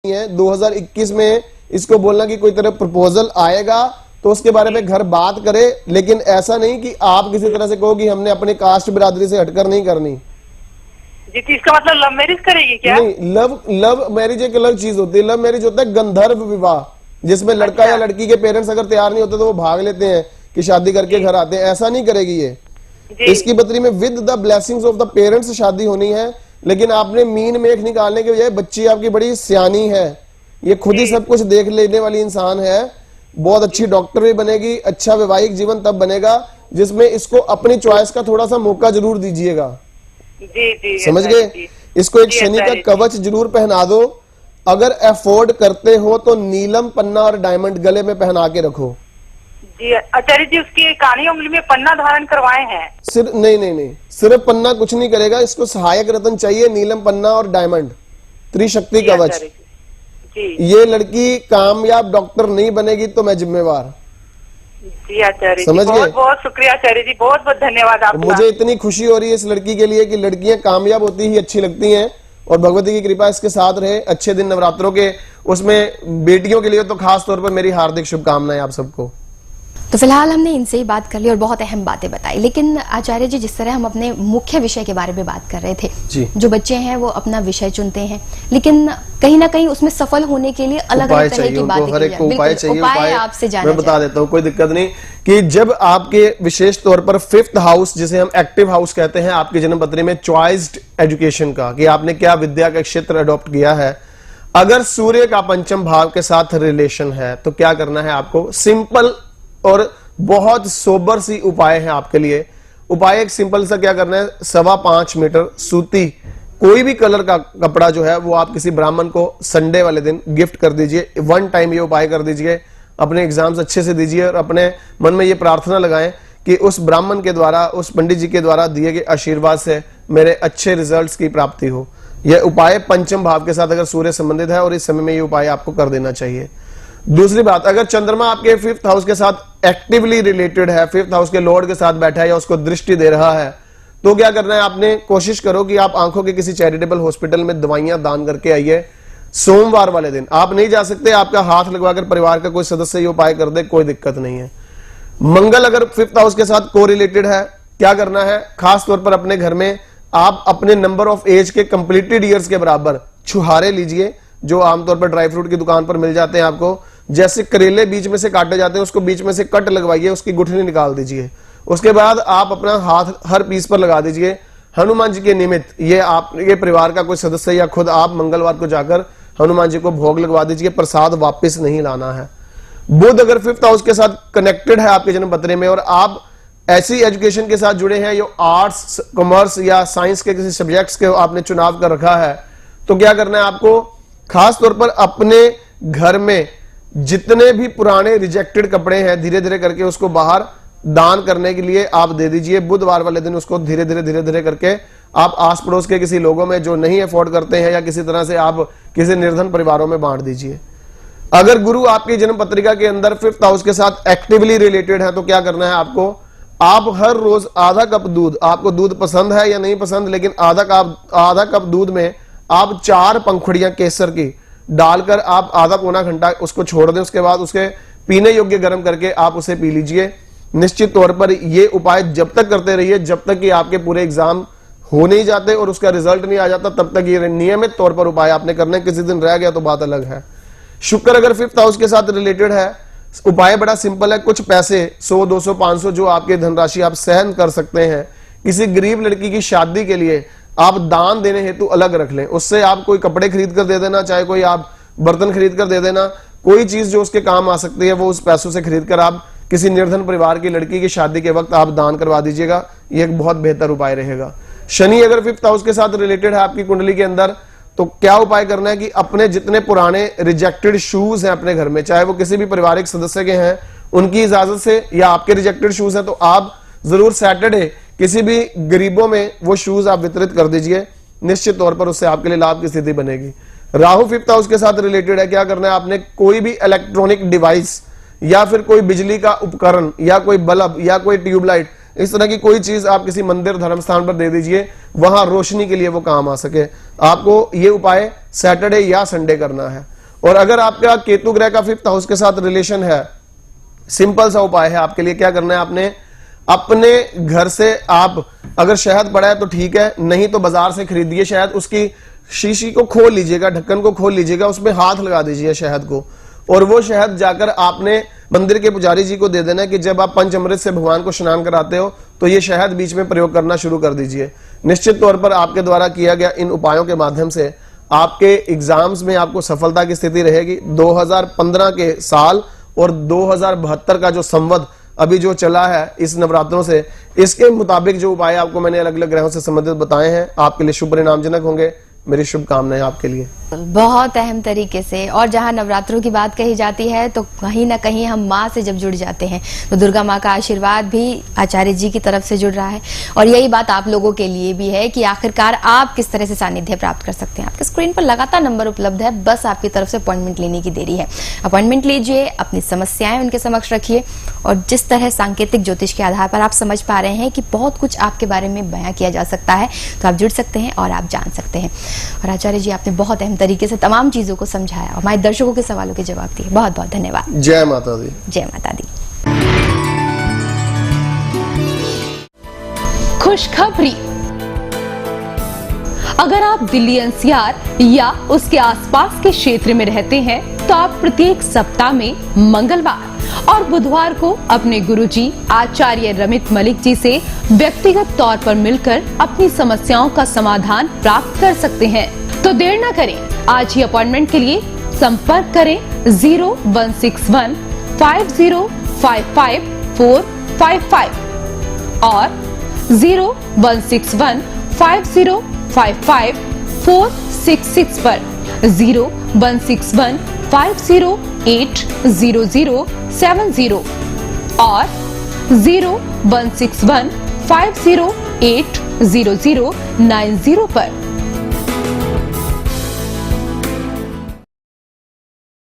है 2021 में इसको बोलना कि कोई तरह प्रपोजल आएगा तो उसके बारे में घर बात करे, लेकिन ऐसा नहीं कि आप किसी तरह से कहो कि हमने अपने कास्ट बिरादरी से हटकर नहीं करनी जी। तो इसका मतलब लव मैरिज करेगी क्या? नहीं, लव मैरिज एक अलग चीज होती है। लव मैरिज होता है गंधर्व विवाह, जिसमें लड़का या लड़की के पेरेंट्स अगर तैयार नहीं होते तो वो भाग लेते हैं कि शादी करके घर आते हैं। ऐसा नहीं करेगी ये। इसकी पत्री में with the blessings of the parents शादी होनी है, लेकिन आपने मीन मेख निकालने के बजाय बच्ची आपकी बड़ी सियानी है, ये खुद ही सब कुछ देख लेने वाली इंसान है, बहुत अच्छी डॉक्टर भी बनेगी। अच्छा वैवाहिक जीवन तब बनेगा जिसमें इसको अपनी चॉइस का थोड़ा सा मौका जरूर दीजिएगा। जी समझ गए? इसको एक शनि का कवच जरूर पहना दो। अगर अफोर्ड करते हो तो नीलम पन्ना और डायमंड गले में पहना के रखो। जी आचार्य जी, उसकी कानी उंगली में पन्ना धारण करवाए हैं। सिर्फ नहीं, सिर्फ पन्ना कुछ नहीं करेगा। इसको सहायक रत्न चाहिए, नीलम पन्ना और डायमंड, त्रिशक्ति कवच। ये लड़की कामयाब डॉक्टर नहीं बनेगी तो मैं जिम्मेवार। जी आचार्य, समझ गए? बहुत बहुत शुक्रिया आचार्य जी, बहुत बहुत धन्यवाद आपका। मुझे इतनी खुशी हो रही है इस लड़की के लिए कि लड़कियां कामयाब होती ही अच्छी लगती हैं, और भगवती की कृपा इसके साथ रहे। अच्छे दिन नवरात्रों के, उसमें बेटियों के लिए तो खास तौर पर मेरी हार्दिक शुभकामनाएं आप सबको। तो फिलहाल हमने इनसे ही बात कर ली और बहुत अहम बातें बताई, लेकिन आचार्य जी जिस तरह हम अपने मुख्य विषय के बारे में बात कर रहे थे जी। जो बच्चे हैं वो अपना विषय चुनते हैं, लेकिन कहीं ना कहीं उसमें सफल होने के लिए अलग अलग तरह की बातें उपाय आपसे जानना। मैं बता देता हूँ, कोई दिक्कत नहीं, कि जब आपके विशेष तौर पर 5th हाउस, जिसे हम एक्टिव हाउस कहते हैं, आपकी जन्म पत्री में चॉइस्ड एजुकेशन का, कि आपने क्या विद्या का क्षेत्र अडॉप्ट किया है, अगर सूर्य का 5th भाव के साथ रिलेशन है तो क्या करना है आपको? सिंपल और बहुत सोबर सी उपाय है आपके लिए। उपाय एक सिंपल सा क्या करना है, 5.25 मीटर सूती कोई भी कलर का कपड़ा जो है वो आप किसी ब्राह्मण को संडे वाले दिन गिफ्ट कर दीजिए। 1 टाइम ये उपाय कर दीजिए, अपने एग्जाम्स अच्छे से दीजिए और अपने मन में ये प्रार्थना लगाएं कि उस ब्राह्मण के द्वारा, उस पंडित जी के द्वारा दिए गए आशीर्वाद से मेरे अच्छे रिजल्ट्स की प्राप्ति हो। यह उपाय 5th भाव के साथ अगर सूर्य संबंधित है, और इस समय में ये उपाय आपको कर देना चाहिए। दूसरी बात, अगर चंद्रमा आपके 5th हाउस के साथ एक्टिवली रिलेटेड है, 5th हाउस के लॉर्ड के साथ बैठा है या उसको दृष्टि दे रहा है, तो क्या करना है आपने? कोशिश करो कि आप आंखों के किसी चैरिटेबल हॉस्पिटल में दवाइयां दान करके आइए। सोमवार वाले दिन आप नहीं जा सकते, आपका हाथ लगवाकर परिवार का कोई सदस्य ये उपाय कर दे, कोई दिक्कत नहीं है। मंगल अगर 5th हाउस के साथ को रिलेटेड है, क्या करना है? खास तौर पर अपने घर में आप अपने नंबर ऑफ एज के कंप्लीटेड ईयर्स के बराबर छुहारे लीजिए, जो आमतौर पर ड्राई फ्रूट की दुकान पर मिल जाते हैं आपको। जैसे करेले बीच में से काटे जाते हैं, उसको बीच में से कट लगवाइए, उसकी गुठली निकाल दीजिए। उसके बाद आप अपना हाथ हर पीस पर लगा दीजिए हनुमान जी के निमित्त। ये आप, ये परिवार का कोई सदस्य या खुद आप मंगलवार को जाकर हनुमान जी को भोग लगवा दीजिए। प्रसाद वापस नहीं लाना है। बुध अगर 5th हाउस के साथ कनेक्टेड है आपके जन्म पत्र में, और आप ऐसी एजुकेशन के साथ जुड़े हैं जो आर्ट्स, कॉमर्स या साइंस के किसी सब्जेक्ट्स के आपने चुनाव कर रखा है, तो क्या करना है आपको? खास तौर पर अपने घर में जितने भी पुराने रिजेक्टेड कपड़े हैं, धीरे धीरे करके उसको बाहर दान करने के लिए आप दे दीजिए। बुधवार वाले दिन उसको धीरे धीरे करके आप आस पड़ोस के किसी लोगों में जो नहीं अफोर्ड करते हैं, या किसी तरह से आप किसी निर्धन परिवारों में बांट दीजिए। अगर गुरु आपकी जन्म पत्रिका के अंदर 5th हाउस के साथ एक्टिवली रिलेटेड है, तो क्या करना है आपको? आप हर रोज आधा कप दूध, आपको दूध पसंद है या नहीं पसंद, लेकिन आधा कप दूध में आप 4 पंखुड़ियां केसर की डालकर आप आधा पौना घंटा उसको छोड़ दें। उसके बाद उसके पीने योग्य गर्म करके आप उसे पी लीजिए। निश्चित तौर पर ये उपाय जब तक करते रहिए जब तक कि आपके पूरे एग्जाम हो नहीं जाते और उसका रिजल्ट नहीं आ जाता, तब तक ये नियमित तौर पर उपाय आपने करने। किसी दिन रह गया तो बात अलग है। शुक्र अगर 5th हाउस के साथ रिलेटेड है, उपाय बड़ा सिंपल है। कुछ पैसे 100, 200, 500 जो आपके धनराशि आप सहन कर सकते हैं, किसी गरीब लड़की की शादी के लिए आप दान देने हेतु अलग रख लें। उससे आप कोई कपड़े खरीद कर दे देना, चाहे कोई आप बर्तन खरीद कर दे देना, कोई चीज जो उसके काम आ सकती है वो उस पैसों से खरीद कर आप किसी निर्धन परिवार की लड़की की शादी के वक्त आप दान करवा दीजिएगा। ये एक बहुत बेहतर उपाय रहेगा। शनि अगर 5th हाउस के साथ रिलेटेड है आपकी कुंडली के अंदर, तो क्या उपाय करना है कि अपने जितने पुराने रिजेक्टेड शूज हैं अपने घर में, चाहे वो किसी भी पारिवारिक सदस्य के हैं, उनकी इजाजत से, या आपके रिजेक्टेड शूज हैं तो आप जरूर सैटरडे किसी भी गरीबों में वो शूज आप वितरित कर दीजिए। निश्चित तौर पर उससे आपके लिए लाभ की स्थिति बनेगी। राहु 5th हाउस के साथ रिलेटेड है, क्या करना है आपने? कोई भी इलेक्ट्रॉनिक डिवाइस या फिर कोई बिजली का उपकरण या कोई बल्ब या कोई ट्यूबलाइट इस तरह की कोई चीज आप किसी मंदिर धर्म स्थान पर दे दीजिए, वहां रोशनी के लिए वो काम आ सके। आपको ये उपाय सैटरडे या संडे करना है। और अगर आपका केतु ग्रह का 5th हाउस के साथ रिलेशन है, सिंपल सा उपाय है आपके लिए। क्या करना है आपने, अपने घर से आप अगर शहद पड़ा है तो ठीक है, नहीं तो बाजार से खरीदिए शहद, उसकी शीशी को खोल लीजिएगा, ढक्कन को खोल लीजिएगा, उसमें हाथ लगा दीजिए शहद को, और वो शहद जाकर आपने मंदिर के पुजारी जी को दे देना है कि जब आप पंचामृत से भगवान को स्नान कराते हो तो ये शहद बीच में प्रयोग करना शुरू कर दीजिए। निश्चित तौर पर आपके द्वारा किया गया इन उपायों के माध्यम से आपके एग्जाम्स में आपको सफलता की स्थिति रहेगी। 2015 के साल और 2072 का जो संवत अभी जो चला है इस नवरात्रों से, इसके मुताबिक जो उपाय आपको मैंने अलग अलग ग्रहों से संबंधित बताए हैं, आपके लिए शुभ परिणामजनक होंगे। मेरी शुभकामनाएं आपके लिए। बहुत अहम तरीके से, और जहां नवरात्रों की बात कही जाती है तो कहीं ना कहीं हम माँ से जब जुड़ जाते हैं तो दुर्गा माँ का आशीर्वाद भी आचार्य जी की तरफ से जुड़ रहा है। और यही बात आप लोगों के लिए भी है कि आखिरकार आप किस तरह से सानिध्य प्राप्त कर सकते हैं। आपके स्क्रीन पर लगातार नंबर उपलब्ध है, बस आपकी तरफ से अपॉइंटमेंट लेने की देरी है। अपॉइंटमेंट लीजिए, अपनी समस्याएं उनके समक्ष रखिए, और जिस तरह सांकेतिक ज्योतिष के आधार पर आप समझ पा रहे हैं कि बहुत कुछ आपके बारे में बयां किया जा सकता है, तो आप जुड़ सकते हैं और आप जान सकते हैं। और आचार्य जी, आपने बहुत अहम तरीके से तमाम चीजों को समझाया और हमारे दर्शकों के सवालों के जवाब दिए। बहुत बहुत धन्यवाद। जय माता दी। जय माता दी। खुशखबरी, अगर आप दिल्ली एनसीआर या उसके आसपास के क्षेत्र में रहते हैं तो आप प्रत्येक सप्ताह में मंगलवार और बुधवार को अपने गुरुजी आचार्य रमित मलिक जी से व्यक्तिगत तौर पर मिलकर अपनी समस्याओं का समाधान प्राप्त कर सकते हैं। तो देर न करें, आज ही अपॉइंटमेंट के लिए संपर्क करें 0161 5055 455 और 0161 5055 466 पर 0161 5080070 और 0161 5080090 पर